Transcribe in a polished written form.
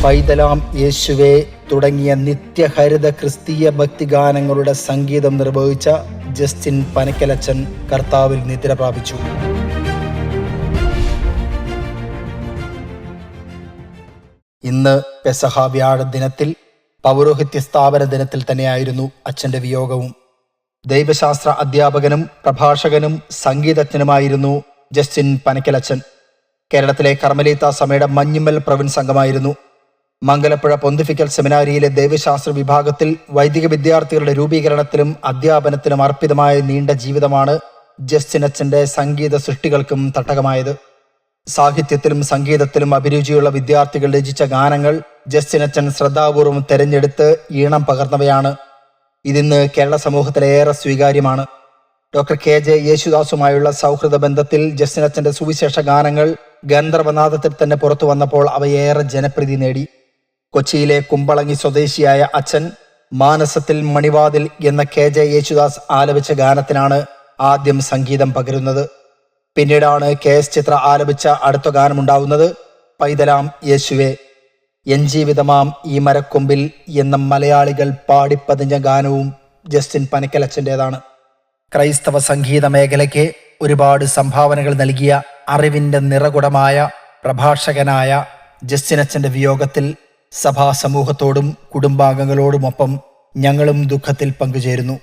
പൈതലാം യേശുവേ തുടങ്ങിയ നിത്യഹരിത ക്രിസ്തീയ ഭക്തിഗാനങ്ങളുടെ സംഗീതം നിർവഹിച്ച ജസ്റ്റിൻ പനക്കലച്ചൻ കർത്താവിൽ നിദ്ര പ്രാപിച്ചു. ഇന്ന് പെസഹ വ്യാഴ ദിനത്തിൽ പൗരോഹിത്യ സ്ഥാപന ദിനത്തിൽ തന്നെയായിരുന്നു അച്ഛൻ്റെ വിയോഗവും. ദൈവശാസ്ത്ര അധ്യാപകനും പ്രഭാഷകനും സംഗീതജ്ഞനുമായിരുന്നു ജസ്റ്റിൻ പനക്കലച്ചൻ. കേരളത്തിലെ കർമ്മലീത്ത സഭയുടെ മഞ്ഞുമ്മൽ പ്രവിൻസ് അംഗമായിരുന്നു. മംഗലപ്പുഴ പൊന്തിഫിക്കൽ സെമിനാരിയിലെ ദൈവശാസ്ത്ര വിഭാഗത്തിൽ വൈദിക വിദ്യാർത്ഥികളുടെ രൂപീകരണത്തിലും അധ്യാപനത്തിലും അർപ്പിതമായ നീണ്ട ജീവിതമാണ് ജസ്റ്റിൻ അച്ഛൻ്റെ സംഗീത സൃഷ്ടികൾക്കും തട്ടകമായത്. സാഹിത്യത്തിലും സംഗീതത്തിലും അഭിരുചിയുള്ള വിദ്യാർത്ഥികൾ രചിച്ച ഗാനങ്ങൾ ജസ്റ്റിൻ അച്ഛൻ ശ്രദ്ധാപൂർവം തെരഞ്ഞെടുത്ത് ഈണം പകർന്നവയാണ്. ഇതിന്ന് കേരള സമൂഹത്തിലേറെ സ്വീകാര്യമാണ്. ഡോക്ടർ KJ യേശുദാസുമായുള്ള സൗഹൃദ ബന്ധത്തിൽ ജസ്റ്റിൻ അച്ഛൻ്റെ സുവിശേഷ ഗാനങ്ങൾ ഗന്ധർവനാദത്തിൽ തന്നെ പുറത്തു വന്നപ്പോൾ അവയേറെ ജനപ്രീതി നേടി. കൊച്ചിയിലെ കുമ്പളങ്ങി സ്വദേശിയായ അച്ഛൻ മാനസത്തിൽ മണിവാതിൽ എന്ന KJ യേശുദാസ് ആലപിച്ച ഗാനത്തിനാണ് ആദ്യം സംഗീതം പകരുന്നത്. പിന്നീടാണ് KS ചിത്ര ആലപിച്ച അടുത്ത ഗാനമുണ്ടാവുന്നത്. പൈതലാം യേശുവേ, എൻ ജീവിതമാം ഈ മരക്കൊമ്പിൽ എന്ന മലയാളികൾ പാടിപ്പതിഞ്ഞ ഗാനവും ജസ്റ്റിൻ പനക്കലച്ചൻ്റേതാണ്. ക്രൈസ്തവ സംഗീത മേഖലയ്ക്ക് ഒരുപാട് സംഭാവനകൾ നൽകിയ അറിവിൻ്റെ നിറകുടമായ പ്രഭാഷകനായ ജസ്റ്റിൻ അച്ഛൻ്റെ വിയോഗത്തിൽ സഭാ സമൂഹത്തോടും കുടുംബാംഗങ്ങളോടുമൊപ്പം ഞങ്ങളും ദുഃഖത്തിൽ പങ്കുചേരുന്നു.